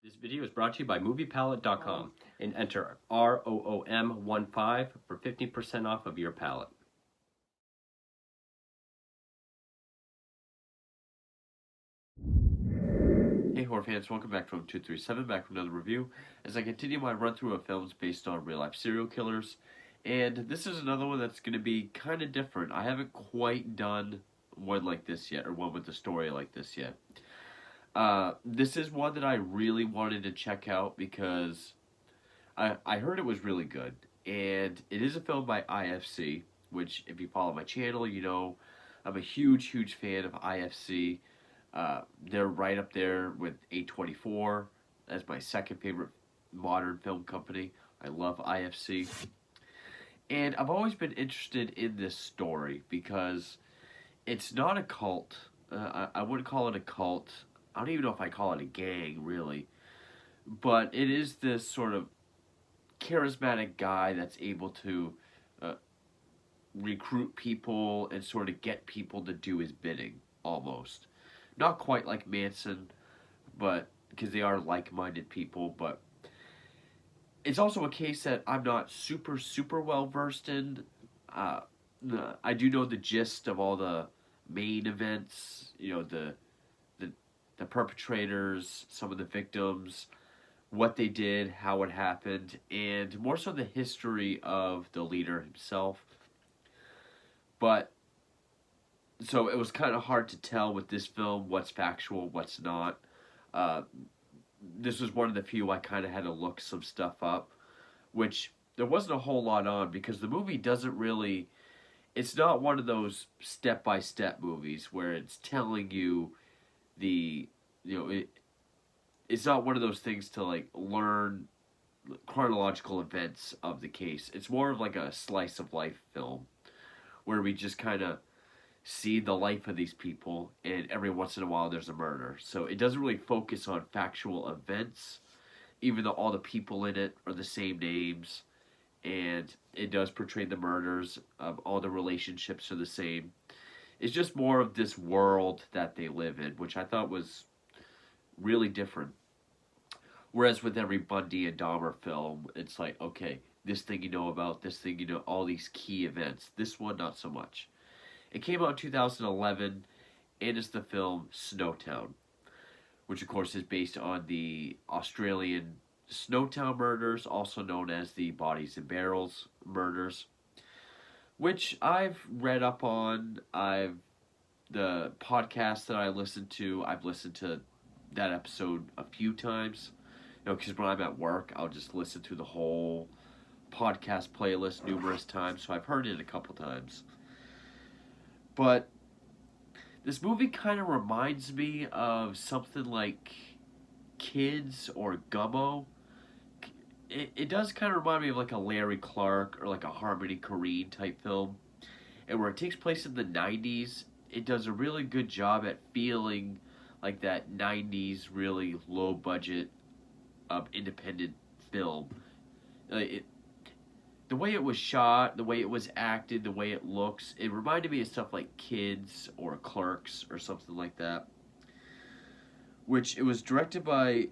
This video is brought to you by MoviePalette.com and enter ROOM15 for 15% off of your palette. Hey horror fans, welcome back to Room237, back with another review as I continue my run through of films based on real life serial killers. And this is another one that's going to be kind of different. I haven't quite done one like this yet, or one with a story like this yet. This is one that I really wanted to check out because I heard it was really good. And it is a film by IFC, which if you follow my channel, you know I'm a huge fan of IFC. They're right up there with A24 as my second favorite modern film company. I love IFC. And I've always been interested in this story because it's not a cult. I wouldn't call it a cult. I don't even know if I call it a gang, really. But it is this sort of charismatic guy that's able to recruit people and sort of get people to do his bidding, almost. Not quite like Manson, but because they are like-minded people, but it's also a case that I'm not super well versed in. I do know the gist of all the main events, you know, the perpetrators, some of the victims, what they did, how it happened, and more so the history of the leader himself. But so it was kind of hard to tell with this film what's factual, what's not. This was one of the few I kind of had to look some stuff up, which there wasn't a whole lot on because the movie doesn't really. It's not one of those step-by-step movies where it's telling you it's not one of those things to like learn chronological events of the case. It's more of like a slice of life film where we just kind of see the life of these people, and every once in a while there's a murder. So it doesn't really focus on factual events, even though all the people in it are the same names, and it does portray the murders. All the relationships are the same. It's just more of this world that they live in, which I thought was really different. Whereas with every Bundy and Dahmer film, it's like, okay, this thing you know about, this thing you know, all these key events. This one, not so much. It came out in 2011, and it's the film Snowtown, which of course is based on the Australian Snowtown murders, also known as the Bodies in Barrels murders, which I've read up on. The podcast that I listened to, I've listened to that episode a few times. You know, because when I'm at work, I'll just listen to the whole podcast playlist numerous times, so I've heard it a couple times. But this movie kind of reminds me of something like Kids or Gummo. It does kind of remind me of like a Larry Clark or like a Harmony Korine type film. And where it takes place in the 90s, it does a really good job at feeling like that 90s really low budget independent film. The way it was shot, the way it was acted, the way it looks, it reminded me of stuff like Kids or Clerks or something like that. Which it was directed by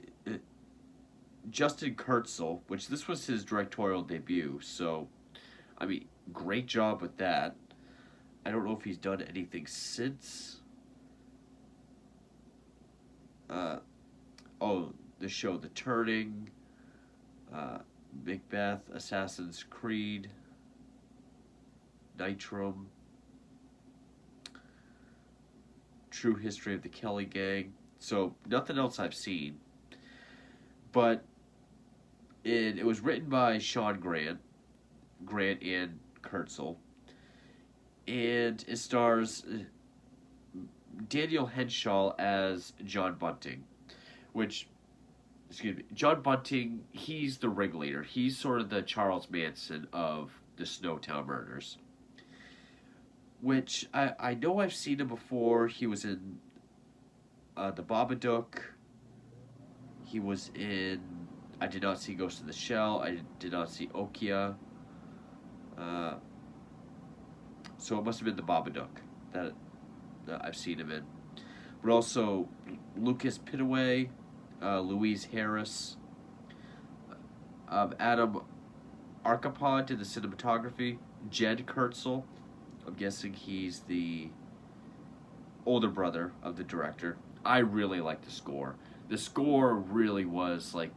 Justin Kurzel, which this was his directorial debut. So, I mean, great job with that. I don't know if he's done anything since. The show The Turning, Macbeth, Assassin's Creed, Nitram, True History of the Kelly Gang. So nothing else I've seen. But it was written by Sean Grant and Kurtzel. And it stars Daniel Henshaw as John Bunting, John Bunting, he's the ringleader. He's sort of the Charles Manson of the Snowtown murders. Which, I know I've seen him before. He was in The Babadook. He was in... I did not see Ghost in the Shell. I did not see Okia. So it must have been The Babadook that I've seen him in. But also Lucas Pitaway, Louise Harris. Adam Archipod did the cinematography. Jed Kurtzel, I'm guessing he's the older brother of the director. I really like the score. The score really was like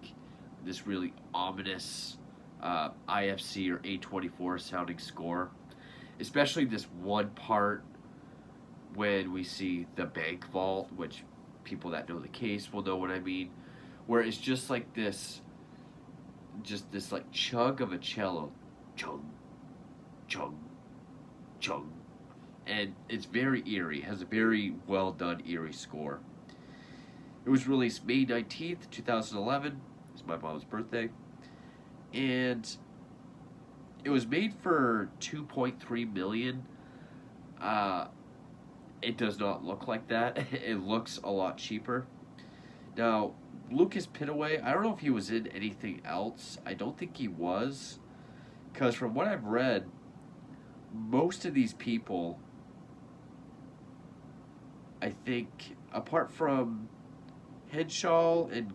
this really ominous IFC or A24 sounding score. Especially this one part when we see the bank vault, which people that know the case will know what I mean, where it's just this like chug of a cello, chung, chung, chung, and it's very eerie. Has a very well done eerie score. It was released May 19th, 2011. It's my mom's birthday, and it was made for 2.3 million. Uh, it does not look like that. It looks a lot cheaper. Now, Lucas Pitaway, I don't know if he was in anything else. I don't think he was, because from what I've read, most of these people, I think, apart from Henshaw and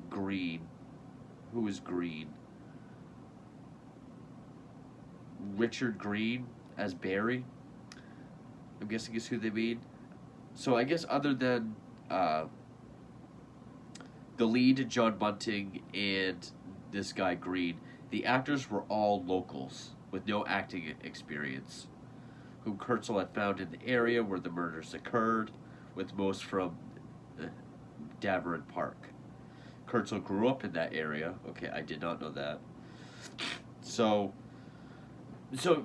Green, who was Green? Richard Green as Barry. I'm guessing is who they mean. So I guess other than the lead, John Bunting, and this guy Green, the actors were all locals with no acting experience, whom Kurtzel had found in the area where the murders occurred, with most from Daverin Park. Kurtzel grew up in that area. Okay, I did not know that. So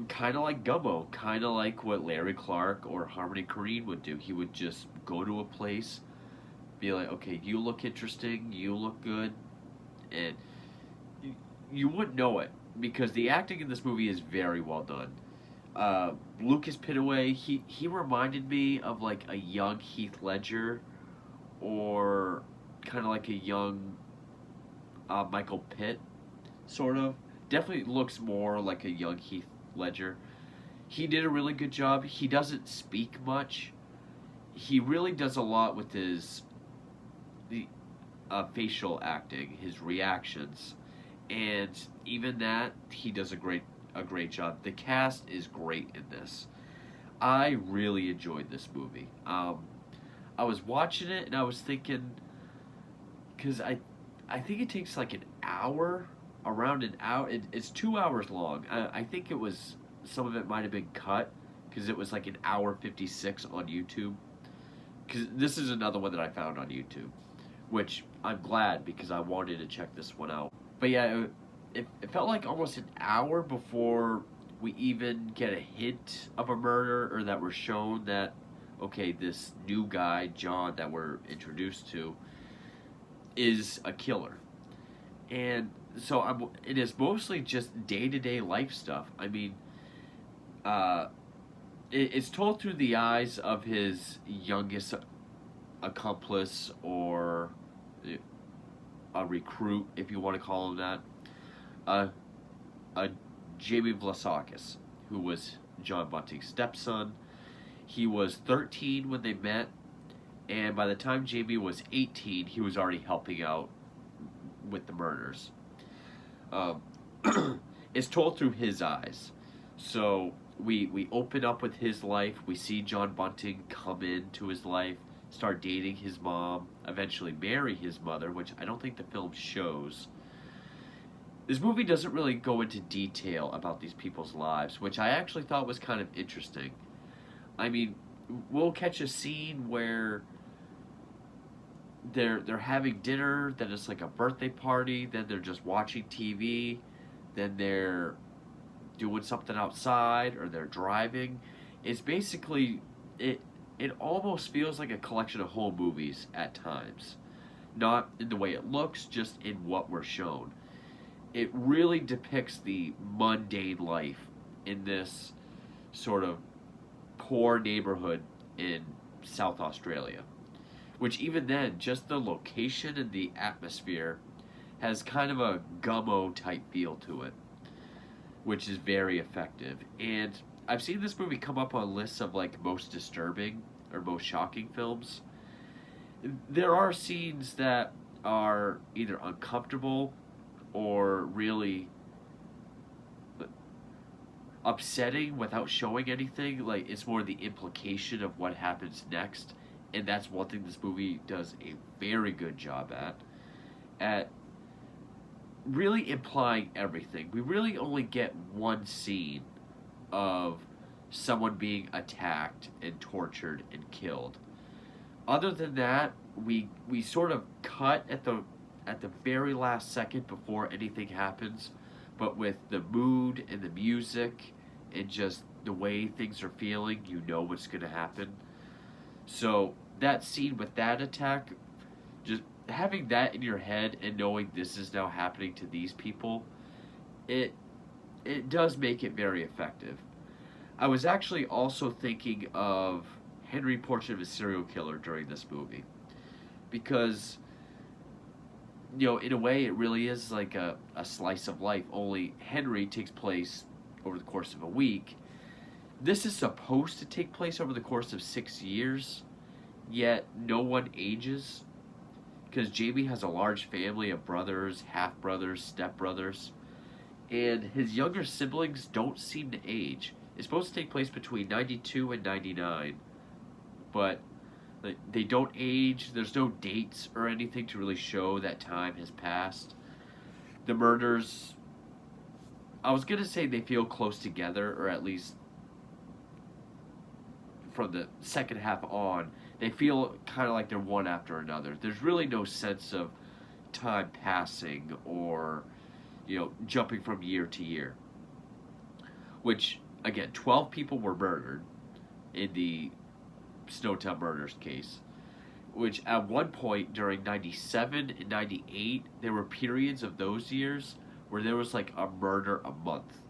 kind of like Gummo, kind of like what Larry Clark or Harmony Korine would do. He would just go to a place, be like, okay, you look interesting, you look good, and you wouldn't know it because the acting in this movie is very well done. Lucas Pitaway, he reminded me of like a young Heath Ledger, or kind of like a young Michael Pitt, sort of. Definitely looks more like a young Heath Ledger. He did a really good job. He doesn't speak much. He really does a lot with his facial acting, his reactions, and even that he does a great job. The cast is great in this. I really enjoyed this movie. I was watching it and I was thinking, because I think it takes like an hour, around an hour. It's 2 hours long. I think it was, some of it might have been cut because it was like an hour 56 on YouTube. Because this is another one that I found on YouTube, which I'm glad because I wanted to check this one out. But yeah, it felt like almost an hour before we even get a hint of a murder, or that we're shown that, okay, this new guy, John, that we're introduced to, is a killer. And so it is mostly just day-to-day life stuff. I mean, it's told through the eyes of his youngest accomplice, or a recruit, if you want to call him that, Jamie Vlasakis, who was John Bunting's stepson. He was 13 when they met, and by the time Jamie was 18, he was already helping out with the murders. It's told through his eyes. So we open up with his life. We see John Bunting come into his life, start dating his mom, eventually marry his mother, which I don't think the film shows. This movie doesn't really go into detail about these people's lives, which I actually thought was kind of interesting. I mean, we'll catch a scene where they're having dinner, then it's like a birthday party, then they're just watching TV, then they're doing something outside, or they're driving. It's basically, it almost feels like a collection of home movies at times. Not in the way it looks, just in what we're shown. It really depicts the mundane life in this sort of poor neighborhood in South Australia. Which even then, just the location and the atmosphere has kind of a Gummo type feel to it, which is very effective. And I've seen this movie come up on lists of like most disturbing or most shocking films. There are scenes that are either uncomfortable or really upsetting without showing anything. Like, it's more the implication of what happens next, and that's one thing this movie does a very good job at really implying everything. We really only get one scene of someone being attacked and tortured and killed. Other than that, we sort of cut at the very last second before anything happens, but with the mood and the music and just the way things are feeling, you know what's going to happen. So that scene with that attack, just having that in your head and knowing this is now happening to these people, it it does make it very effective. I was actually also thinking of Henry Portrait of a Serial Killer during this movie because, in a way, it really is like a slice of life, only Henry takes place over the course of a week. This is supposed to take place over the course of 6 years, yet no one ages because Jamie has a large family of brothers, half brothers, stepbrothers, and his younger siblings don't seem to age. It's supposed to take place between 92 and 99, but they don't age. There's no dates or anything to really show that time has passed. The murders, I was going to say they feel close together, or at least from the second half on, they feel kind of like they're one after another. There's really no sense of time passing or, jumping from year to year. Which, again, 12 people were murdered in the Snowtown murders case. Which at one point during 97 and 98, there were periods of those years where there was like a murder a month.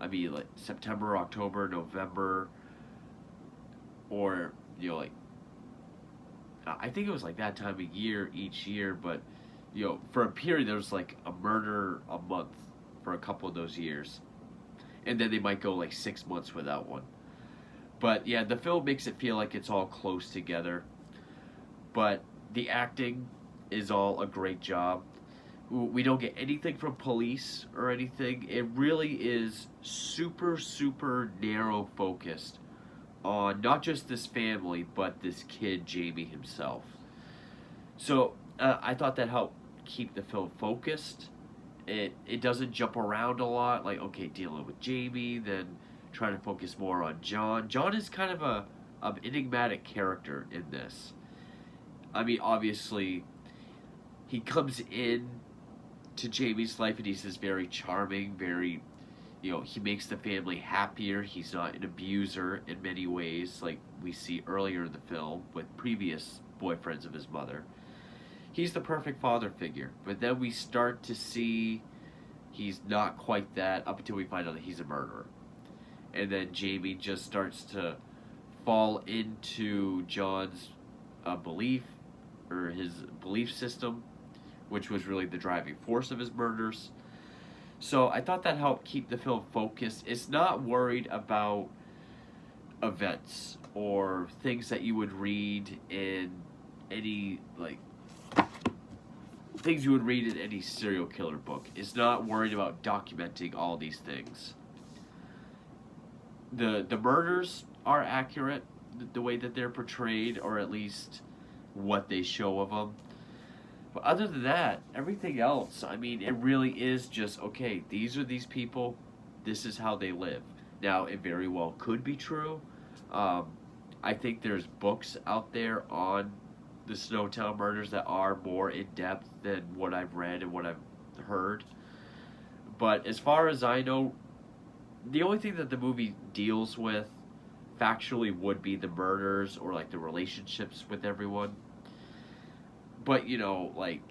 I mean, like September, October, November, or, like, I think it was like that time of year each year, but, for a period there was like a murder a month for a couple of those years. And then they might go like 6 months without one. But yeah, the film makes it feel like it's all close together. But the acting is all a great job. We don't get anything from police or anything. It really is super, super narrow focused on not just this family, but this kid, Jamie himself. So I thought that helped keep the film focused. It doesn't jump around a lot, like, okay, dealing with Jamie, then trying to focus more on John. John is kind of an enigmatic character in this. I mean, obviously, he comes in to Jamie's life and he's this very charming, very, he makes the family happier. He's not an abuser in many ways, like we see earlier in the film with previous boyfriends of his mother. He's the perfect father figure, but then we start to see he's not quite that up until we find out that he's a murderer. And then Jamie just starts to fall into John's belief, or his belief system, which was really the driving force of his murders. So I thought that helped keep the film focused. It's not worried about events or things that you would read in any, like, things you would read in any serial killer book. It's not worried about documenting all these things. The murders are accurate, the way that they're portrayed, or at least what they show of them. But other than that, everything else, I mean, it really is just, okay, these are these people, this is how they live. Now, it very well could be true. I think there's books out there on the Snowtown murders that are more in depth than what I've read and what I've heard. But as far as I know, the only thing that the movie deals with factually would be the murders or like the relationships with everyone. But, like,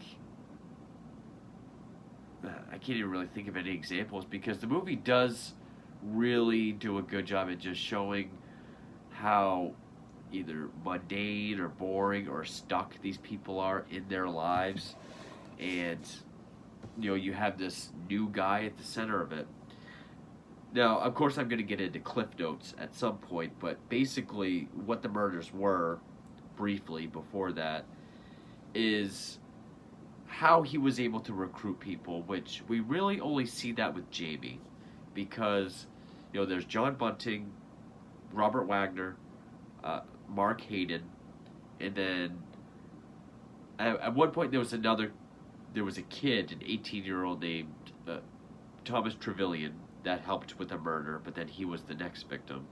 I can't even really think of any examples because the movie does really do a good job at just showing how either mundane or boring or stuck these people are in their lives. And, you have this new guy at the center of it. Now, of course, I'm going to get into cliff notes at some point, but basically what the murders were, briefly before that, is how he was able to recruit people, which we really only see that with Jamie, because there's John Bunting, Robert Wagner, Mark Hayden, and then at one point there was a kid, an 18-year-old named Thomas Trevelyan that helped with a murder, but then he was the next victim.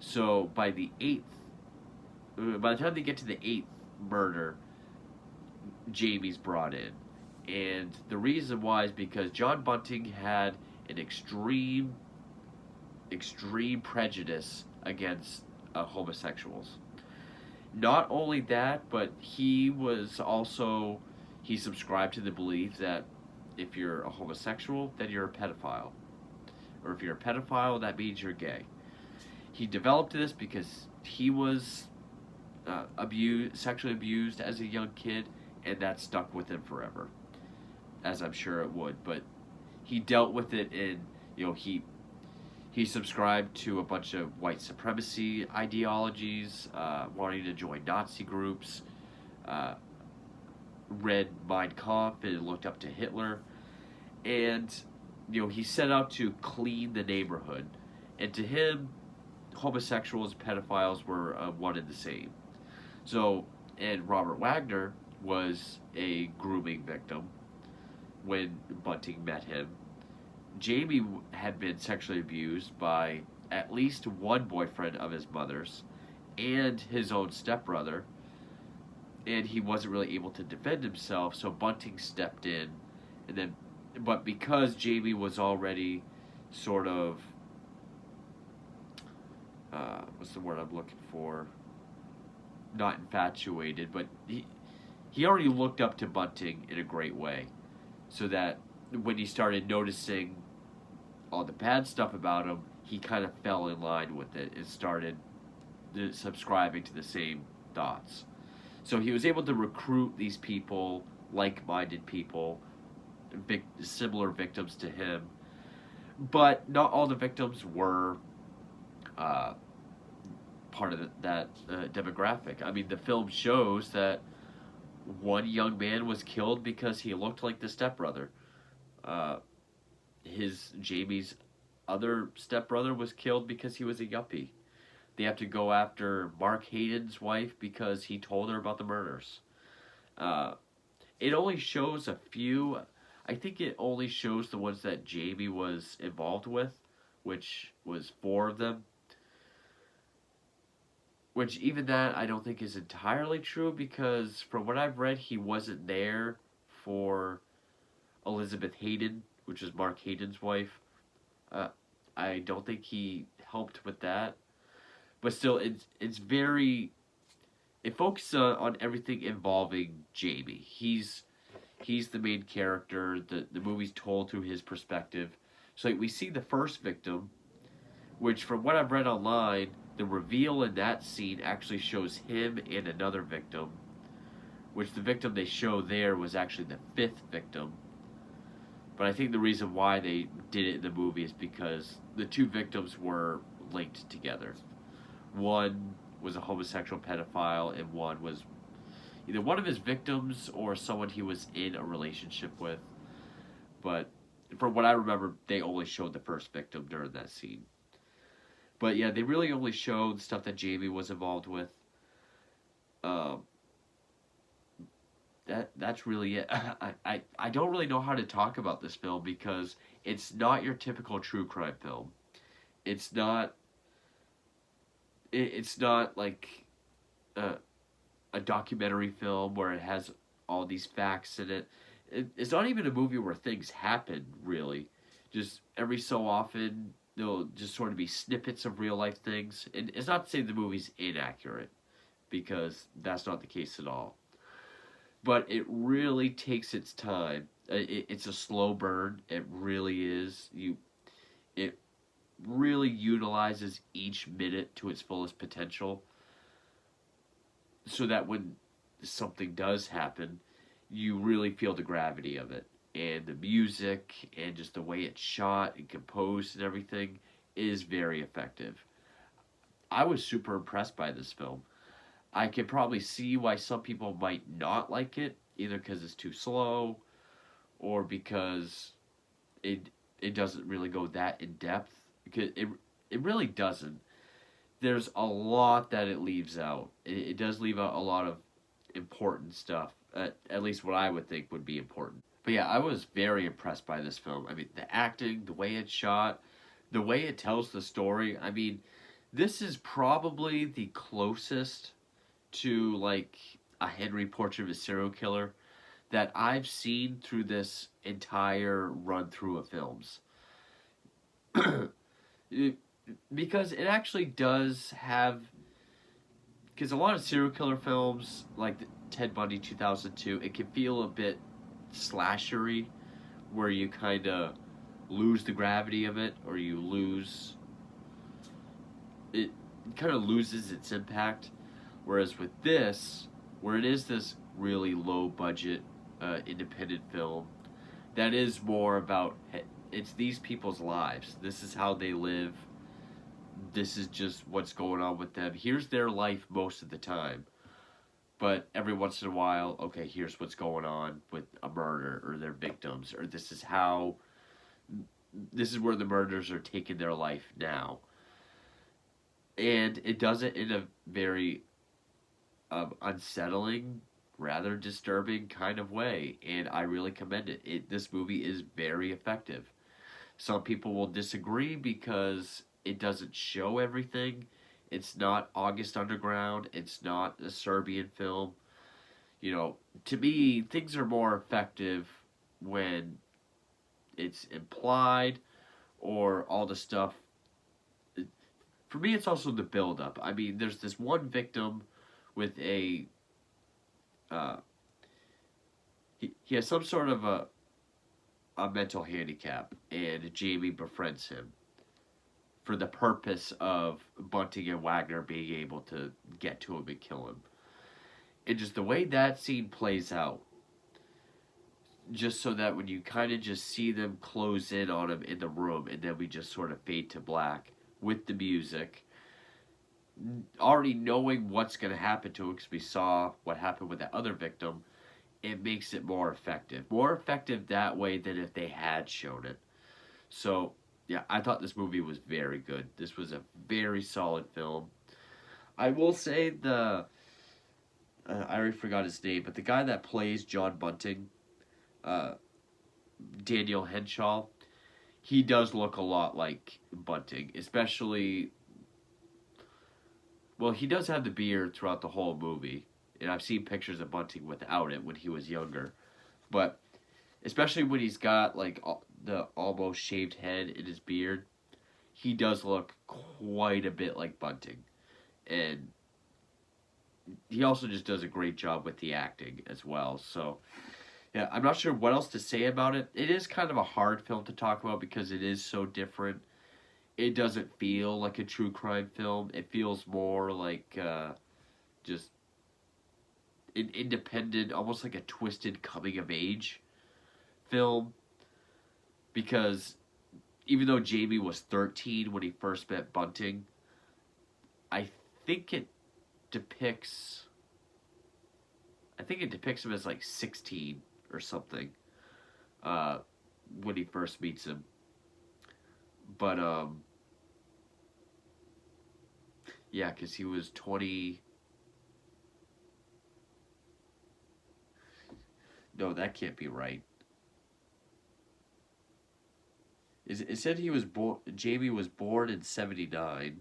So by the time they get to the eighth murder, Jamie's brought in. And the reason why is because John Bunting had an extreme prejudice against homosexuals. Not only that, but he subscribed to the belief that if you're a homosexual, then you're a pedophile. Or if you're a pedophile, that means you're gay. He developed this because he was sexually abused as a young kid, and that stuck with him forever, as I'm sure it would. But he dealt with it in, he subscribed to a bunch of white supremacy ideologies, wanting to join Nazi groups, read Mein Kampf and looked up to Hitler, and he set out to clean the neighborhood. And to him, homosexuals and pedophiles were one and the same. So, and Robert Wagner was a grooming victim when Bunting met him. Jamie had been sexually abused by at least one boyfriend of his mother's and his own stepbrother, and he wasn't really able to defend himself, so Bunting stepped in. But because Jamie was already sort of, what's the word I'm looking for? Not infatuated, but he already looked up to Bunting in a great way, so that when he started noticing all the bad stuff about him, he kind of fell in line with it and started subscribing to the same thoughts. So he was able to recruit these people, like-minded people, similar victims to him. But not all the victims were part of that demographic. I mean, the film shows that one young man was killed because he looked like the stepbrother. Jamie's other stepbrother was killed because he was a yuppie. They have to go after Mark Hayden's wife because he told her about the murders. It only shows a few. I think it only shows the ones that Jamie was involved with, which was 4 of them. Which even that I don't think is entirely true, because from what I've read, he wasn't there for Elizabeth Hayden, which is Mark Hayden's wife. I don't think he helped with that. But still, it focuses on everything involving Jamie. He's the main character. The movie's told through his perspective. So we see the first victim, which from what I've read online, the reveal in that scene actually shows him and another victim, which the victim they show there was actually the 5th victim. But I think the reason why they did it in the movie is because the 2 victims were linked together. One was a homosexual pedophile, and one was either one of his victims or someone he was in a relationship with. But from what I remember, they only showed the first victim during that scene. But yeah, they really only showed stuff that Jamie was involved with. That's really it. I don't really know how to talk about this film, because it's not your typical true crime film. It's not like a documentary film where it has all these facts in it. It's not even a movie where things happen, really. Just every so often, there'll just sort of be snippets of real life things. And it's not to say the movie's inaccurate, because that's not the case at all. But it really takes its time. It's a slow burn. It really is. It really utilizes each minute to its fullest potential, so that when something does happen, you really feel the gravity of it. And the music and just the way it's shot and composed and everything is very effective. I was super impressed by this film. I can probably see why some people might not like it, either because it's too slow or because it it doesn't really go that in depth. Because it really doesn't. There's a lot that it leaves out. It does leave out a lot of important stuff. At least what I would think would be important. But yeah, I was very impressed by this film. I mean, the acting, the way it's shot, the way it tells the story. I mean, this is probably the closest to like a Henry Portrait of a Serial Killer that I've seen through this entire run through of films. It- because it actually does have, because a lot of serial killer films like Ted Bundy 2002, it can feel a bit slashery, where you kind of lose the gravity of it, or you lose it, kind of loses its impact. Whereas with this, where it is this really low budget independent film that is more about, it's these people's lives. This is how they live. This is just what's going on with them. Here's their life most of the time. But every once in a while, okay, here's what's going on with a murder or their victims, or this is where the murders are taking their life now. And it does it in a very unsettling, rather disturbing kind of way, and I really commend it. This movie is very effective. Some people will disagree because it doesn't show everything. It's not August Underground. It's not a Serbian film. You know, to me, things are more effective when it's implied or all the stuff. For me, it's also the buildup. I mean, there's this one victim with uh, he has some sort of a mental handicap, and Jamie befriends him for the purpose of Bunting and Wagner being able to get to him and kill him. And just the way that scene plays out, just so that when you kind of just see them close in on him in the room, and then we just sort of fade to black with the music, already knowing what's going to happen to him because we saw what happened with the other victim, it makes it more effective. More effective that way than if they had shown it. So, yeah, I thought this movie was very good. This was a very solid film. I will say I already forgot his name, but the guy that plays John Bunting, uh, Daniel Henshaw, he does look a lot like Bunting, especially. Well, he does have the beard throughout the whole movie, and I've seen pictures of Bunting without it when he was younger. But especially when he's got like the almost shaved head in his beard, he does look quite a bit like Bunting, and he also just does a great job with the acting as well. So yeah, I'm not sure what else to say about it. It is kind of a hard film to talk about because it is so different. It doesn't feel like a true crime film. It feels more like just an independent, almost like a twisted coming of age film. Because even though Jamie was 13 when he first met Bunting, I think it depicts. I think it depicts him as like 16 or something uh, when he first meets him. But yeah, because he was 20. No, that can't be right. It said he was born. Jamie was born in 79,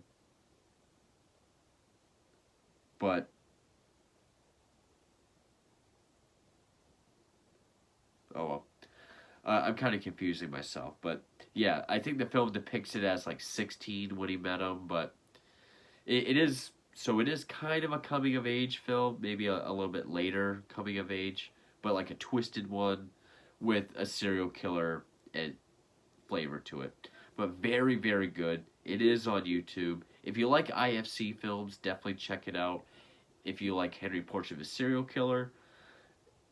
but oh well. I'm kind of confusing myself, but yeah, I think the film depicts it as like 16 when he met him, but it is so it is kind of a coming of age film, maybe a little bit later coming of age, but like a twisted one with a serial killer and flavor to it. But very, very good. It is on YouTube. If you like IFC films, definitely check it out. If you like Henry Portrait of a Serial Killer,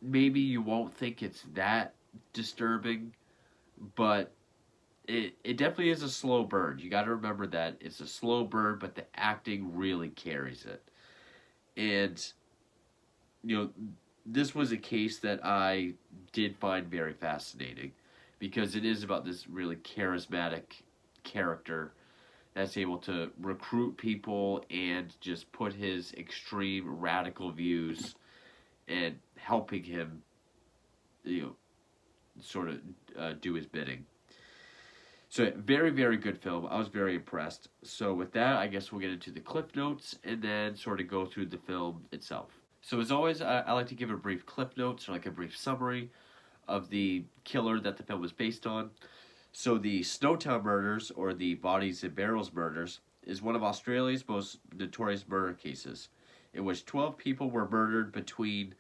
maybe you won't think it's that disturbing, but it definitely is a slow burn. You got to remember that it's a slow burn, but the acting really carries it. And you know, this was a case that I did find very fascinating because it is about this really charismatic character that's able to recruit people and just put his extreme radical views and helping him, you know, sort of do his bidding. So very, very good film. I was very impressed. So with that, I guess we'll get into the clip notes and then sort of go through the film itself. So as always, I like to give a brief clip notes or like a brief summary of the killer that the film was based on. So the Snowtown murders, or the Bodies in Barrels murders, is one of Australia's most notorious murder cases, in which 12 people were murdered between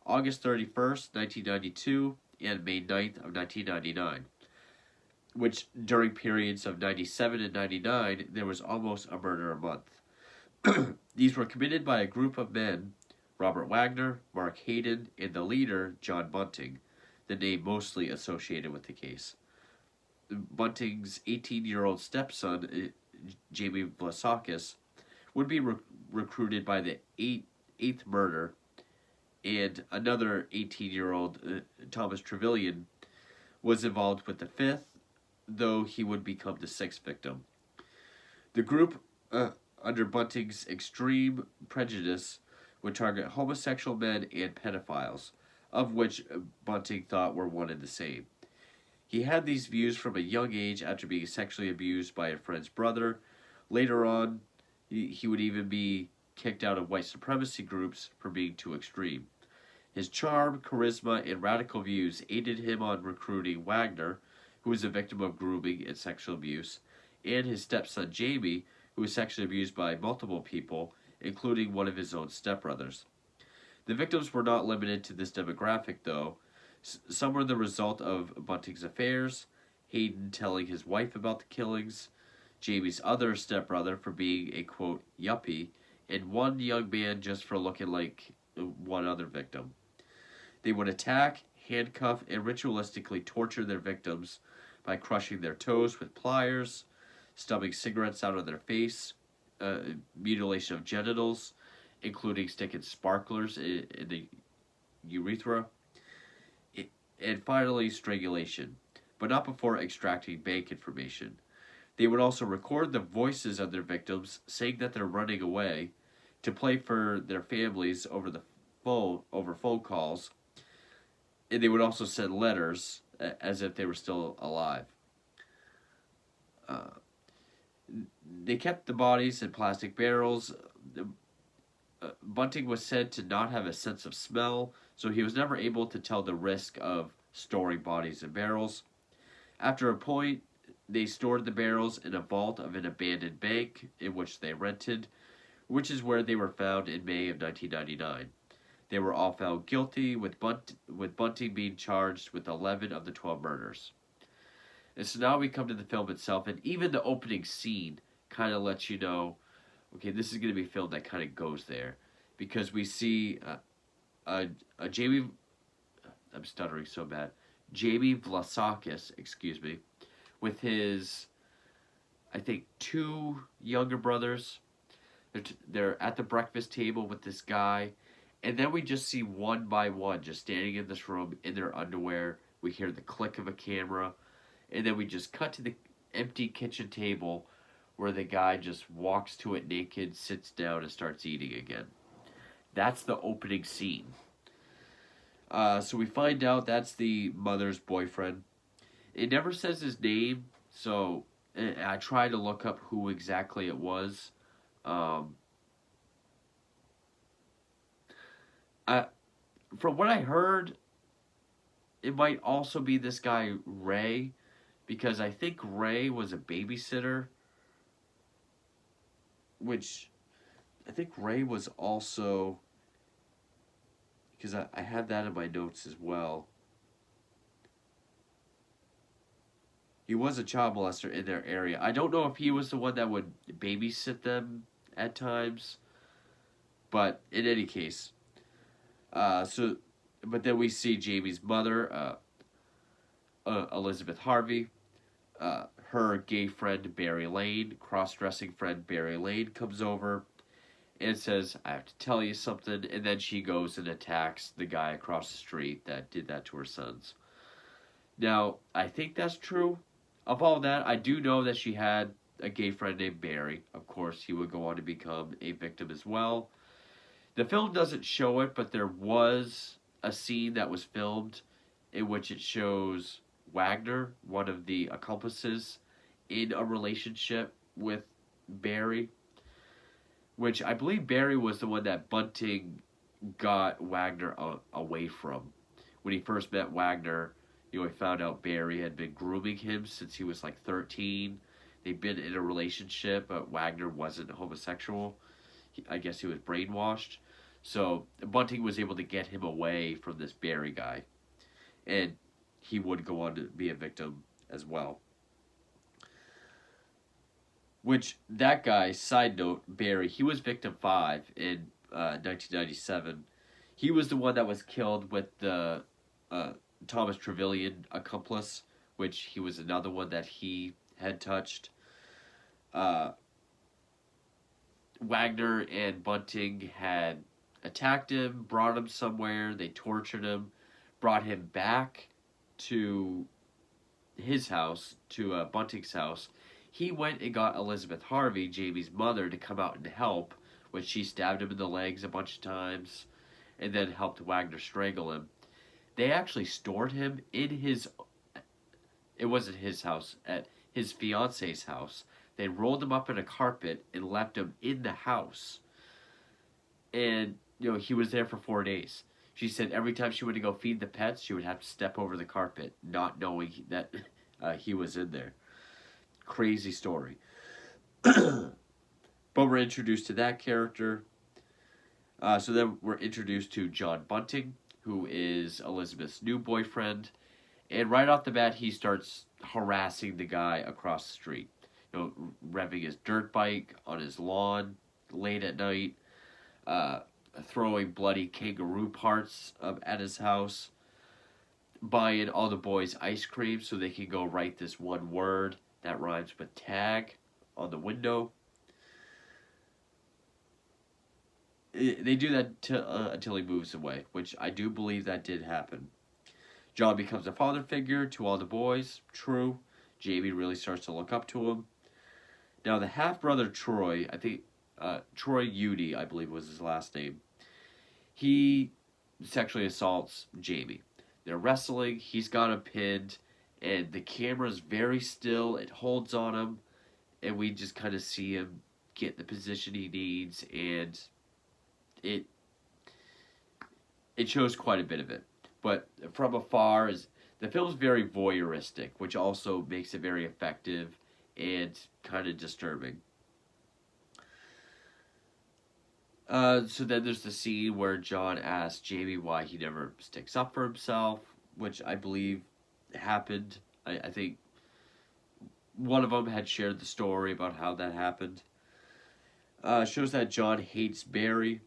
August 31st, 1992 and May 9th of 1999, which during periods of 97 and 99, there was almost a murder a month. These were committed by a group of men, Robert Wagner, Mark Hayden, and the leader, John Bunting, the name mostly associated with the case. Bunting's 18-year-old stepson, Jamie Vlasakis, would be recruited by the eighth murder, and another 18-year-old, Thomas Trevelyan, was involved with the fifth, though he would become the sixth victim. The group, under Bunting's extreme prejudice, would target homosexual men and pedophiles, of which Bunting thought were one and the same. He had these views from a young age after being sexually abused by a friend's brother. Later on, he would even be kicked out of white supremacy groups for being too extreme. His charm, charisma, and radical views aided him on recruiting Wagner, who was a victim of grooming and sexual abuse, and his stepson Jamie, who was sexually abused by multiple people, including one of his own stepbrothers. The victims were not limited to this demographic, though. Some were the result of Bunting's affairs, Hayden telling his wife about the killings, Jamie's other stepbrother for being a, quote, yuppie, and one young man just for looking like one other victim. They would attack, handcuff, and ritualistically torture their victims by crushing their toes with pliers, stubbing cigarettes out of their face, mutilation of genitals, including sticking sparklers in the urethra, and finally strangulation, but not before extracting bank information. They would also record the voices of their victims saying that they're running away to play for their families over phone calls, and they would also send letters as if they were still alive. They kept the bodies in plastic barrels. Bunting was said to not have a sense of smell, so he was never able to tell the risk of storing bodies in barrels. After a point, they stored the barrels in a vault of an abandoned bank in which they rented, which is where they were found in May of 1999. They were all found guilty, with Bunting being charged with 11 of the 12 murders. And so now we come to the film itself, and even the opening scene kind of lets you know, okay, this is going to be a film that kind of goes there. Because we see Jamie, I'm stuttering so bad, Jamie Vlasakis, with his, I think, two younger brothers. They're at the breakfast table with this guy, and then we just see one by one just standing in this room in their underwear. We hear the click of a camera, and then we just cut to the empty kitchen table where the guy just walks to it naked, sits down, and starts eating again. That's the opening scene. So we find out that's the mother's boyfriend. It never says his name, so I tried to look up who exactly it was. From what I heard, it might also be this guy Ray, because I think Ray was a babysitter, which I think Ray was also, because I had that in my notes as well. He was a child molester in their area. I don't know if he was the one that would babysit them at times, but in any case, but then we see Jamie's mother, Elizabeth Harvey, her gay friend Barry Lane, cross-dressing friend Barry Lane comes over, and says, I have to tell you something. And then she goes and attacks the guy across the street that did that to her sons. Now, I think that's true. Of all that, I do know that she had a gay friend named Barry. Of course, he would go on to become a victim as well. The film doesn't show it, but there was a scene that was filmed in which it shows Wagner, one of the accomplices, in a relationship with Barry, which I believe Barry was the one that Bunting got Wagner away from. When he first met Wagner, he found out Barry had been grooming him since he was like 13. They'd been in a relationship, but Wagner wasn't homosexual. I guess he was brainwashed. So Bunting was able to get him away from this Barry guy. And he would go on to be a victim as well. Which, that guy, side note, Barry, he was victim 5 in 1997. He was the one that was killed with the Thomas Trevelyan accomplice, which he was another one that he had touched. Wagner and Bunting had attacked him, brought him somewhere, they tortured him, brought him back to his house, to Bunting's house. He went and got Elizabeth Harvey, Jamie's mother, to come out and help, when she stabbed him in the legs a bunch of times, and then helped Wagner strangle him. They actually stored him in his, it wasn't his house, at his fiance's house. They rolled him up in a carpet and left him in the house. And, he was there for 4 days. She said every time she went to go feed the pets, she would have to step over the carpet, not knowing that he was in there. Crazy story. But we're introduced to that character. So then we're introduced to John Bunting, who is Elizabeth's new boyfriend. And right off the bat, he starts harassing the guy across the street. Revving his dirt bike on his lawn late at night. Throwing bloody kangaroo parts at his house. Buying all the boys ice cream so they can go write this one word that rhymes with tag on the window. They do that until he moves away, which I do believe that did happen. John becomes a father figure to all the boys. True. Jamie really starts to look up to him. Now, the half-brother Troy, I think, Troy Udy, I believe was his last name, he sexually assaults Jamie. They're wrestling, he's got him pinned, and the camera's very still, it holds on him, and we just kind of see him get the position he needs, and it shows quite a bit of it. But from afar, the film's very voyeuristic, which also makes it very effective and kind of disturbing. So then there's the scene where John asks Jamie why he never sticks up for himself, which I believe happened. I think one of them had shared the story about how that happened. Shows that John hates Barry,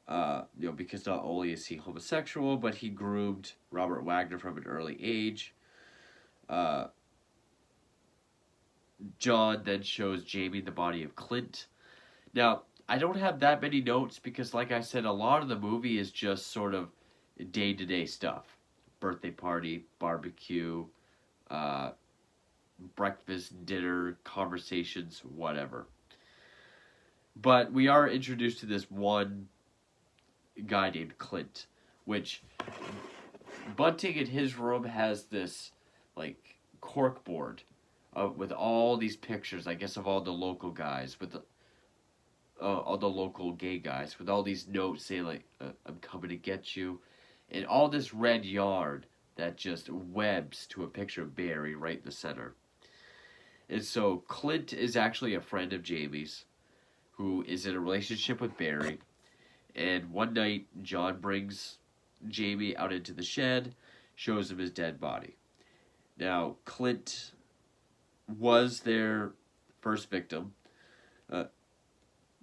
because not only is he homosexual, but he groomed Robert Wagner from an early age. John then shows Jamie the body of Clint. Now, I don't have that many notes because, like I said, a lot of the movie is just sort of day-to-day stuff. Birthday party, barbecue, breakfast, dinner, conversations, whatever. But we are introduced to this one guy named Clint, which Bunting in his room has this, cork board with all these pictures, I guess, of all the local guys, with all the local gay guys, with all these notes saying, I'm coming to get you, and all this red yarn that just webs to a picture of Barry right in the center. And so Clint is actually a friend of Jamie's, who is in a relationship with Barry, and one night John brings Jamie out into the shed, shows him his dead body. Now, Clint was their first victim.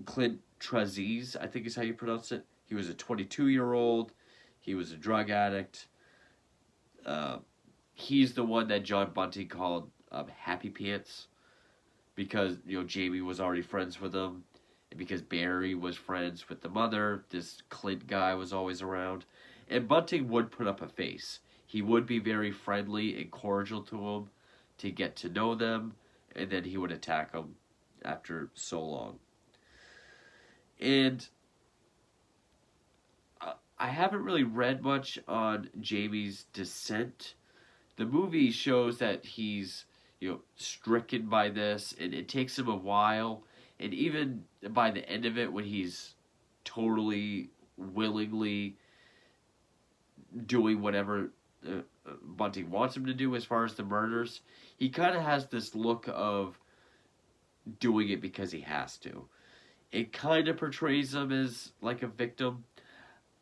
Clint Traziz, I think is how you pronounce it. He was a 22-year-old. He was a drug addict. He's the one that John Bunting called Happy Pants because, Jamie was already friends with him. And because Barry was friends with the mother, this Clint guy was always around. And Bunting would put up a face. He would be very friendly and cordial to him to get to know them, and then he would attack them after so long. And I haven't really read much on Jamie's descent. The movie shows that he's, stricken by this, and it takes him a while. And even by the end of it, when he's totally willingly doing whatever Bunting wants him to do as far as the murders, he kind of has this look of doing it because he has to. It kind of portrays him as like a victim.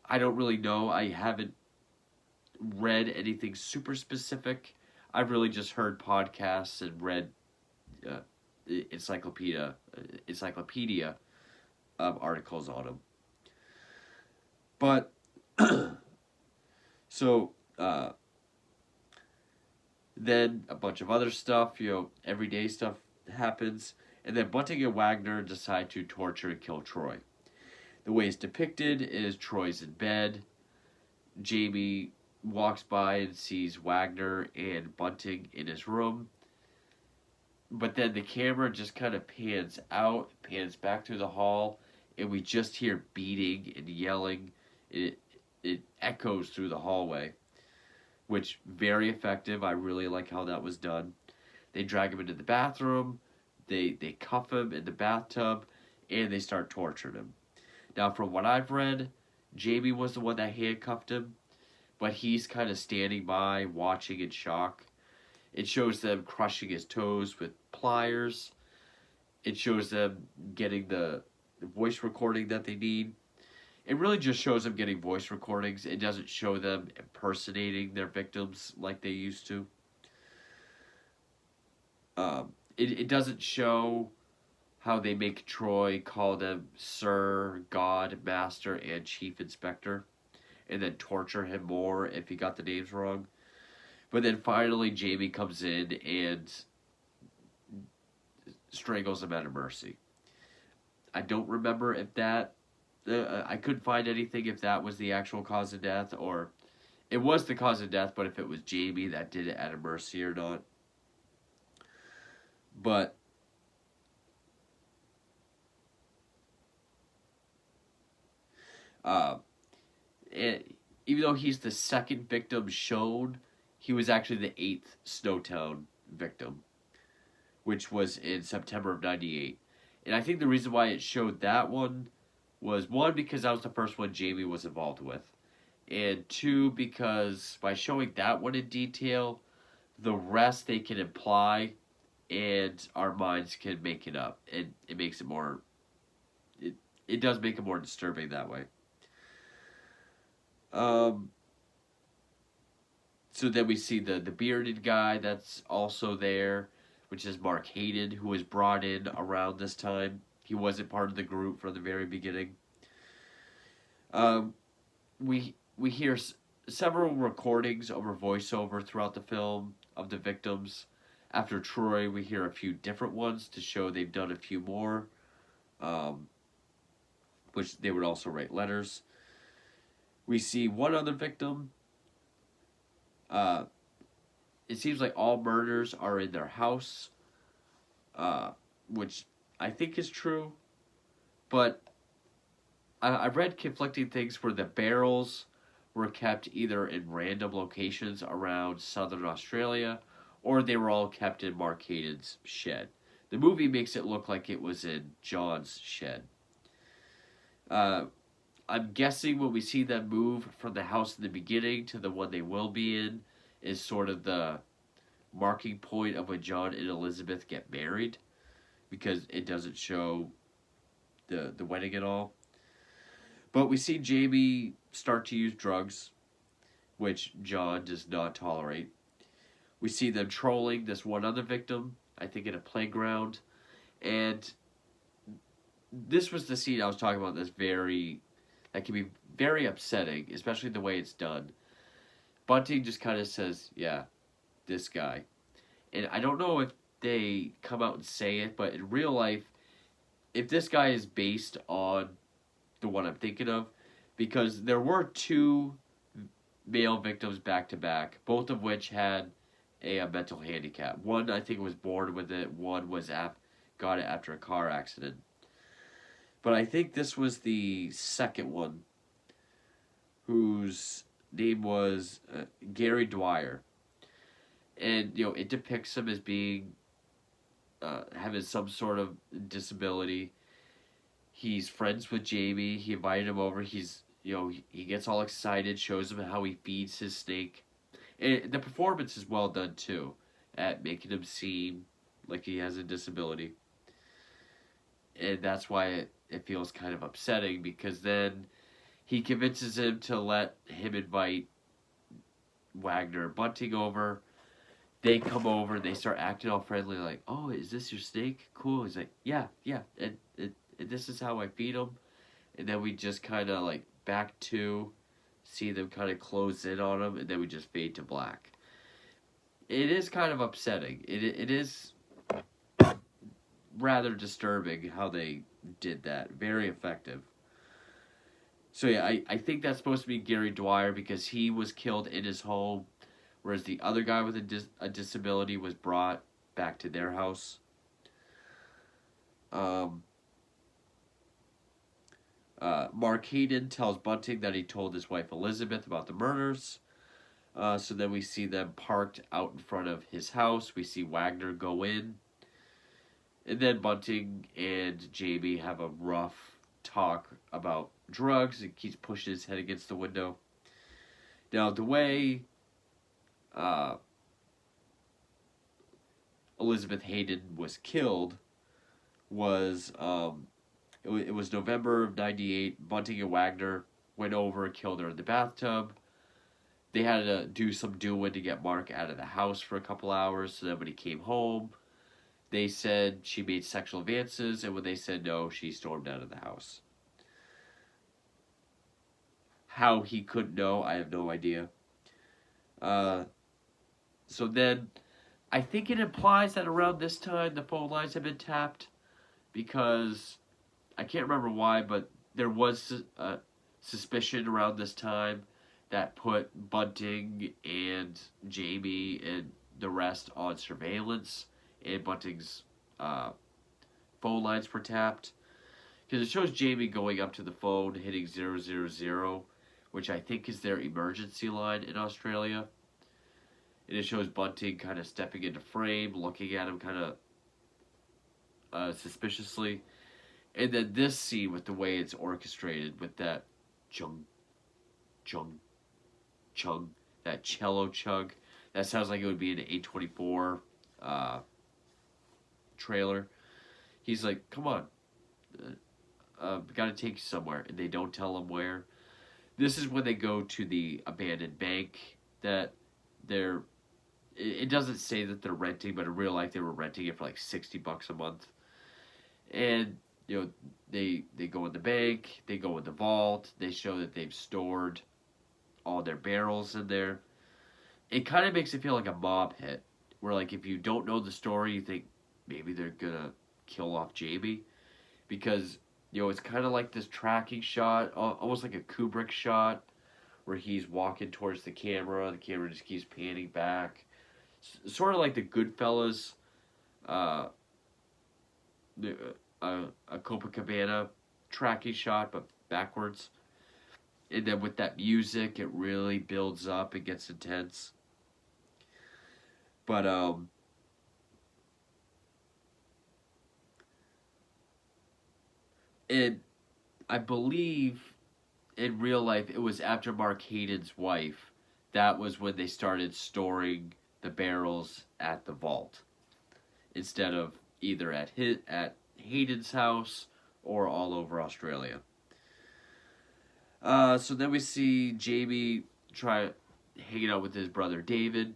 I don't really know. I haven't read anything super specific. I've really just heard podcasts and read uh, encyclopedia articles on him. But so then a bunch of other stuff, everyday stuff happens, and then Bunting and Wagner decide to torture and kill Troy. The way it's depicted is Troy's in bed. Jamie walks by and sees Wagner and Bunting in his room. But then the camera just kind of pans out, pans back through the hall, and we just hear beating and yelling. It echoes through the hallway, which very effective. I really like how that was done. They drag him into the bathroom, they cuff him in the bathtub, and they start torturing him. Now, from what I've read, Jamie was the one that handcuffed him, but he's kind of standing by, watching in shock. It shows them crushing his toes with pliers. It shows them getting the voice recording that they need. It really just shows them getting voice recordings. It doesn't show them impersonating their victims like they used to. It doesn't show how they make Troy call them Sir, God, Master, and Chief Inspector, and then torture him more if he got the names wrong. But then finally Jamie comes in and strangles him out of mercy. I don't remember if that... I couldn't find anything if that was the actual cause of death, or it was the cause of death, but if it was Jamie that did it out of mercy or not. But even though he's the second victim shown, he was actually the 8th Snowtown victim, which was in September of 98. And I think the reason why it showed that one was, one, because that was the first one Jamie was involved with, and two, because by showing that one in detail, the rest they can imply, and our minds can make it up. And it makes it more... It does make it more disturbing that way. So then we see the bearded guy that's also there, which is Mark Hayden, who was brought in around this time. He wasn't part of the group from the very beginning. We hear several recordings over voiceover throughout the film of the victims. After Troy, we hear a few different ones to show they've done a few more, which they would also write letters. We see one other victim. It seems like all murders are in their house, which I think is true. But I've read conflicting things where the barrels were kept either in random locations around southern Australia, or they were all kept in Mark Hayden's shed. The movie makes it look like it was in John's shed. I'm guessing when we see them move from the house in the beginning to the one they will be in is sort of the marking point of when John and Elizabeth get married, because it doesn't show the wedding at all. But we see Jamie start to use drugs, which John does not tolerate. We see them trolling this one other victim, I think in a playground, and this was the scene I was talking about that can be very upsetting, especially the way it's done. Bunting just kind of says, yeah, this guy. And I don't know if they come out and say it, but in real life, if this guy is based on the one I'm thinking of, because there were two male victims back to back, both of which had a mental handicap. One, I think, was born with it. One was got it after a car accident. But I think this was the second one, whose name was Gary Dwyer, and it depicts him as being having some sort of disability. He's friends with Jamie. He invited him over. He gets all excited, shows him how he feeds his snake. And the performance is well done too, at making him seem like he has a disability. And that's why it feels kind of upsetting, because then he convinces him to let him invite Wagner and Bunting over. They come over, they start acting all friendly, like, "Oh, is this your snake? Cool." He's like, "Yeah, yeah, and this is how I feed him." And then we just kind of like back to see them kind of close in on him, and then we just fade to black. It is kind of upsetting. It is rather disturbing how they did that. Very effective. So yeah, I think that's supposed to be Gary Dwyer, because he was killed in his home, whereas the other guy with a disability was brought back to their house. Mark Hayden tells Bunting that he told his wife Elizabeth about the murders. So then we see them parked out in front of his house. We see Wagner go in. And then Bunting and Jamie have a rough talk about drugs, and keeps pushing his head against the window. Now, the way Elizabeth Hayden was killed was it was November of '98. Bunting and Wagner went over and killed her in the bathtub. They had to do some doing to get Mark out of the house for a couple hours. So then when he came home, they said she made sexual advances, and when they said no, she stormed out of the house. How he couldn't know, I have no idea. So then, I think it implies that around this time the phone lines have been tapped, because I can't remember why, but there was a suspicion around this time that put Bunting and Jamie and the rest on surveillance, and Bunting's phone lines were tapped. Because it shows Jamie going up to the phone, hitting 000, which I think is their emergency line in Australia. And it shows Bunting kind of stepping into frame, looking at him kind of suspiciously. And then this scene, with the way it's orchestrated, with that chung, chung, chung, that cello chug, that sounds like it would be an A24 trailer. He's like, "Come on, gotta take you somewhere," and they don't tell him where. This is when they go to the abandoned bank that they're. It doesn't say that they're renting, but in real life they were renting it for like $60 a month. And they go in the bank, they go in the vault, they show that they've stored all their barrels in there. It kind of makes it feel like a mob hit, where like if you don't know the story, you think maybe they're gonna kill off Jamie, because it's kind of like this tracking shot, almost like a Kubrick shot, where he's walking towards the camera just keeps panning back, sort of like the Goodfellas, a Copacabana tracking shot, but backwards. And then with that music, it really builds up, it gets intense. But and I believe in real life it was after Mark Hayden's wife, that was when they started storing the barrels at the vault, instead of either at Hayden's house or all over Australia. So then we see Jamie hanging out with his brother David,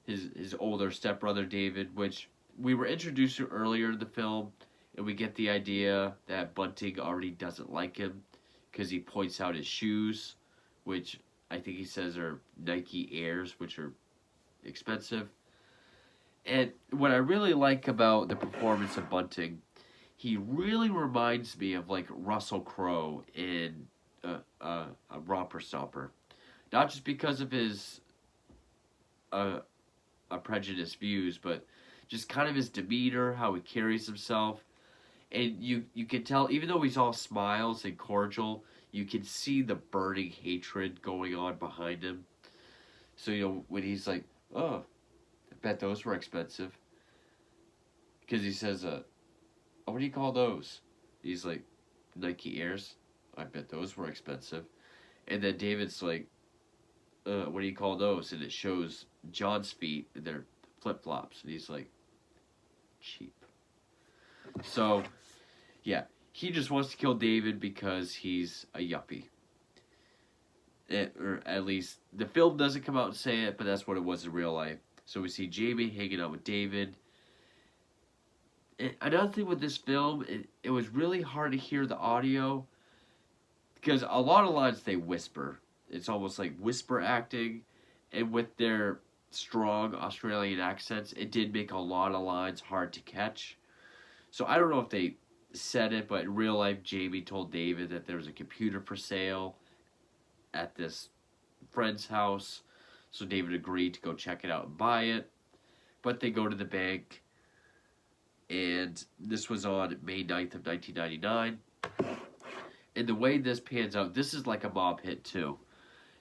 his older stepbrother David, which we were introduced to earlier in the film, and we get the idea that Bunting already doesn't like him, because he points out his shoes, which I think he says are Nike Airs, which are expensive. And what I really like about the performance of Bunting, He really reminds me of like Russell Crowe in a Romper Stomper, not just because of his uh, prejudiced views, but just kind of his demeanor, how he carries himself, and you can tell even though he's all smiles and cordial, you can see the burning hatred going on behind him. So when he's like, "Oh, I bet those were expensive," because he says, oh, what do you call those?" He's like, "Nike Airs. I bet those were expensive." And then David's like, "What do you call those?" And it shows John's feet, and they're flip flops, and he's like, "Cheap." So, yeah, he just wants to kill David because he's a yuppie. Or at least the film doesn't come out and say it, but that's what it was in real life. So we see Jamie hanging out with David. Another thing with this film, it was really hard to hear the audio because a lot of lines they whisper. It's almost like whisper acting, and with their strong Australian accents, it did make a lot of lines hard to catch. So I don't know if they said it, but in real life, Jamie told David that there was a computer for sale at this friend's house. So David agreed to go check it out and buy it. But they go to the bank, and this was on May 9th of 1999. And the way this pans out, this is like a mob hit too.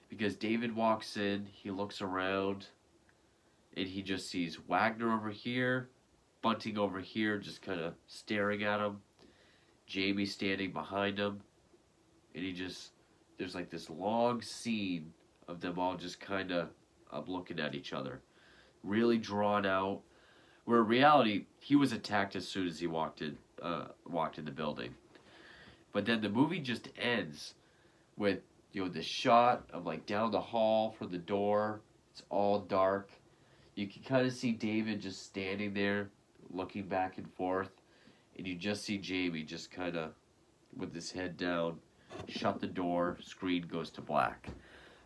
Because David walks in, he looks around, and he just sees Wagner over here, Bunting over here, just kind of staring at him. Jamie standing behind him. And there's like this long scene of them all just kind of looking at each other. Really drawn out. Where in reality, he was attacked as soon as he walked in the building. But then the movie just ends with this shot of like down the hall from the door. It's all dark. You can kind of see David just standing there, looking back and forth, and you just see Jamie just kind of with his head down, shut the door. Screen goes to black.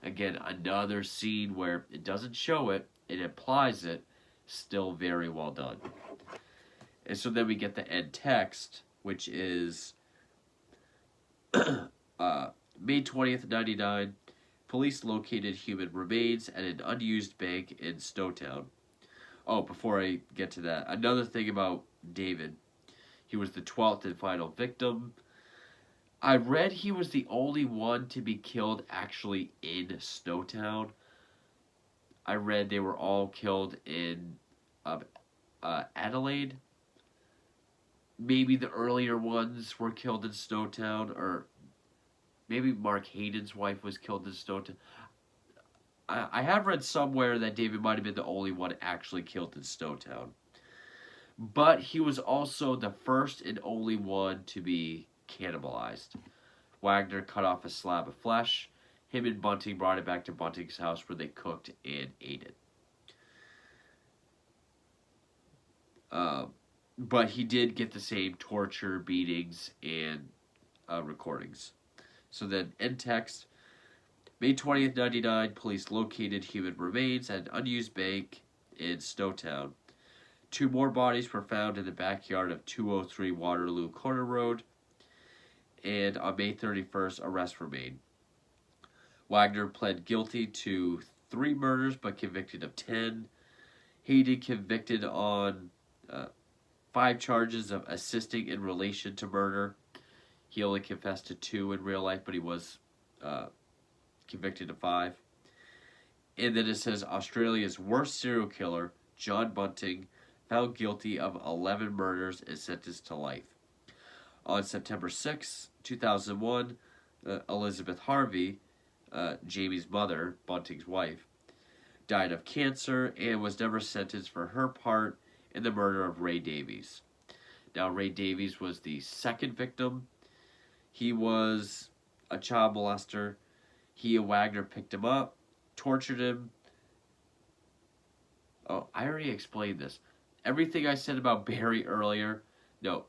Again, another scene where it doesn't show it, it implies it. Still very well done. And so then we get the end text, which is May 20th, 99. Police located human remains at an unused bank in Snowtown. Oh, before I get to that, another thing about David. He was the 12th and final victim. I read he was the only one to be killed actually in Snowtown. I read they were all killed in Adelaide. Maybe the earlier ones were killed in Snowtown, or maybe Mark Hayden's wife was killed in Snowtown. I have read somewhere that David might have been the only one actually killed in Snowtown. But he was also the first and only one to be cannibalized. Wagner cut off a slab of flesh. Him and Bunting brought it back to Bunting's house where they cooked and ate it. But he did get the same torture, beatings, and recordings. So then, end text. May 20th, 99, police located human remains at an unused bank in Snowtown. 2 more bodies were found in the backyard of 203 Waterloo Corner Road. And on May 31st, arrests were made. Wagner pled guilty to 3 murders, but convicted of 10. Hayden convicted on 5 charges of assisting in relation to murder. He only confessed to 2 in real life, but he was convicted of 5. And then it says Australia's worst serial killer, John Bunting, found guilty of 11 murders and sentenced to life. On September 6, 2001, Elizabeth Harvey, Jamie's mother, Bunting's wife, died of cancer and was never sentenced for her part in the murder of Ray Davies. Now, Ray Davies was the second victim. He was a child molester. He and Wagner picked him up, tortured him. Oh, I already explained this. Everything I said about Barry earlier, no,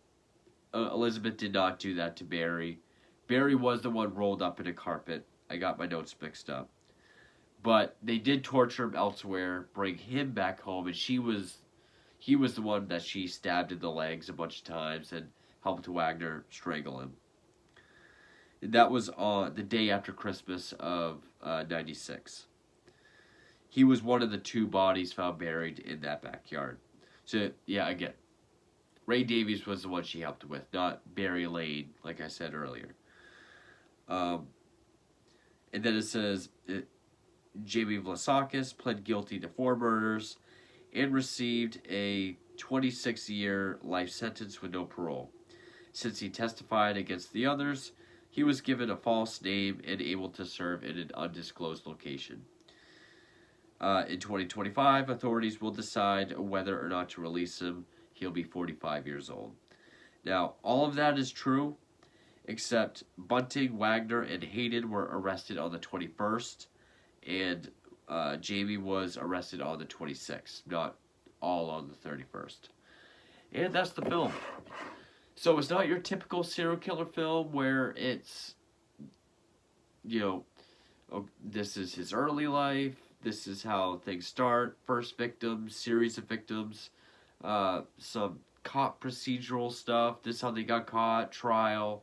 Elizabeth did not do that to Barry. Barry was the one rolled up in a carpet. I got my notes mixed up. But they did torture him elsewhere, bring him back home, and he was the one that she stabbed in the legs a bunch of times and helped Wagner strangle him. And that was on the day after Christmas of '96. He was one of the 2 bodies found buried in that backyard. So, yeah, again, Ray Davies was the one she helped with, not Barry Lane, like I said earlier. And then it says Jamie Vlasakis pled guilty to 4 murders and received a 26-year life sentence with no parole. Since he testified against the others, he was given a false name and able to serve in an undisclosed location. In 2025, authorities will decide whether or not to release him. He'll be 45 years old. Now, all of that is true, except Bunting, Wagner, and Hayden were arrested on the 21st, and Jamie was arrested on the 26th, not all on the 31st. And that's the film. So it's not your typical serial killer film where it's, this is his early life, this is how things start, first victim, series of victims, some cop procedural stuff, this is how they got caught, trial,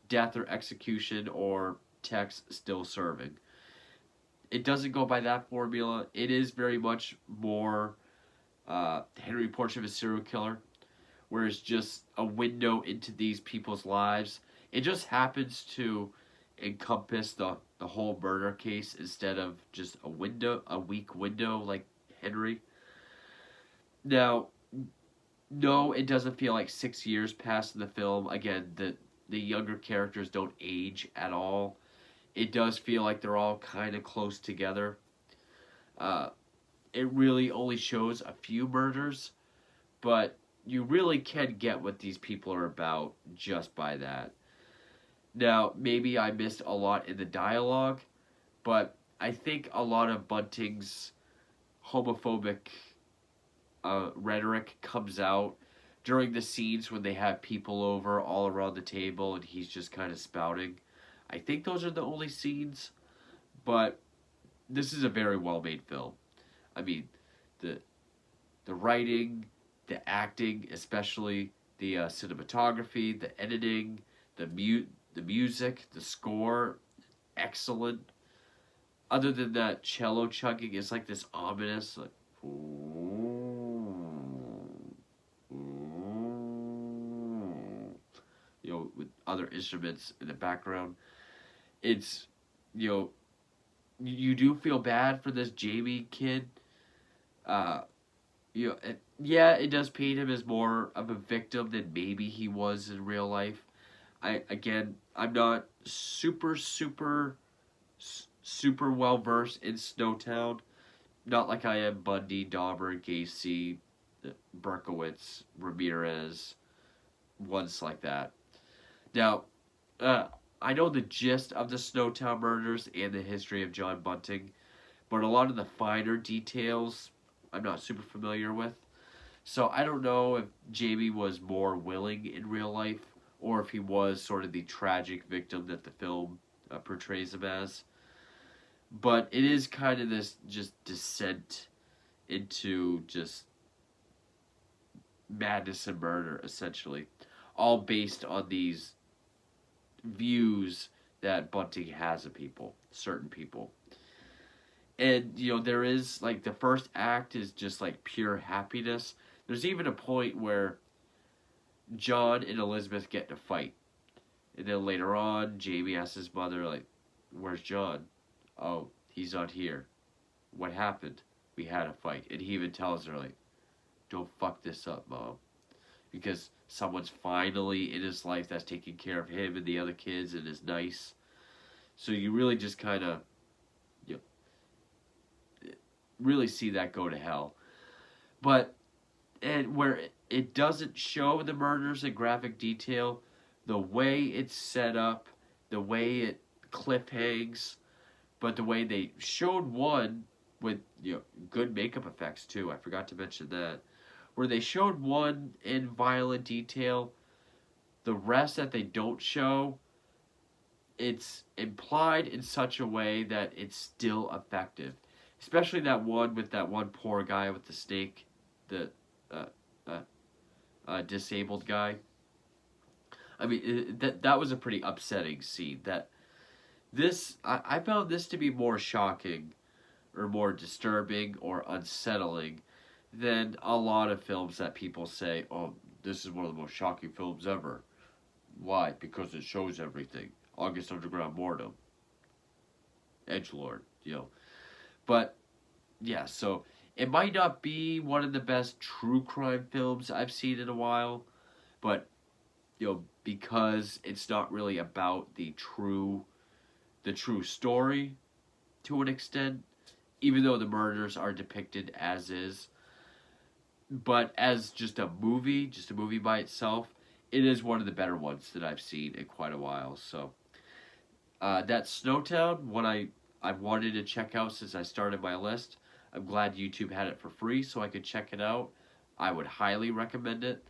death or execution, or Tex still serving. It doesn't go by that formula. It is very much more Henry Portrait of a Serial Killer, where it's just a window into these people's lives. It just happens to encompass the whole murder case instead of just a weak window like Henry. Now, no, it doesn't feel like 6 years passed in the film. Again, the younger characters don't age at all. It does feel like they're all kind of close together. It really only shows a few murders, but you really can get what these people are about just by that. Now, maybe I missed a lot in the dialogue, but I think a lot of Bunting's homophobic rhetoric comes out during the scenes when they have people over all around the table and he's just kind of spouting. I think those are the only scenes, but this is a very well-made film. I mean, the writing, the acting, especially the cinematography, the editing, the music, the score, excellent. Other than that cello chugging, it's like this ominous, like, with other instruments in the background. It's, you do feel bad for this Jamie kid. It does paint him as more of a victim than maybe he was in real life. I'm not super well versed in Snowtown. Not like I am Bundy, Dahmer, Gacy, Berkowitz, Ramirez, ones like that. Now, I know the gist of the Snowtown murders and the history of John Bunting, but a lot of the finer details I'm not super familiar with. So I don't know if Jamie was more willing in real life or if he was sort of the tragic victim that the film portrays him as. But it is kind of this just descent into just madness and murder, essentially. All based on these views that Bunting has of people, certain people. And, there is, like, the first act is just, like, pure happiness. There's even a point where John and Elizabeth get in a fight. And then later on, Jamie asks his mother, like, where's John? Oh, he's not here. What happened? We had a fight. And he even tells her, like, don't fuck this up, Mom. Because someone's finally in his life that's taking care of him and the other kids and is nice. So you really just kind of, really see that go to hell. But, and where it doesn't show the murders in graphic detail, the way it's set up, the way it cliffhangs, but the way they showed one with good makeup effects too. I forgot to mention that. Where they showed one in violent detail, the rest that they don't show, it's implied in such a way that it's still effective. Especially that one with that one poor guy with the snake, the disabled guy. I mean, that was a pretty upsetting scene. I found this to be more shocking or more disturbing or unsettling than a lot of films that people say, oh, this is one of the most shocking films ever. Why? Because it shows everything. August Underground Mortem, Edgelord, you know. But yeah, so it might not be one of the best true crime films I've seen in a while, but because it's not really about the true story to an extent, even though the murders are depicted as is. But as just a movie by itself, it is one of the better ones that I've seen in quite a while. So that's Snowtown, one I've wanted to check out since I started my list. I'm glad YouTube had it for free so I could check it out. I would highly recommend it.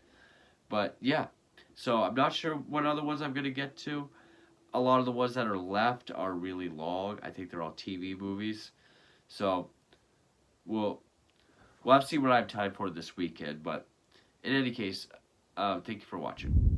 But yeah, so I'm not sure what other ones I'm going to get to. A lot of the ones that are left are really long. I think they're all TV movies. So we'll have to see what I have time for this weekend. But in any case, thank you for watching.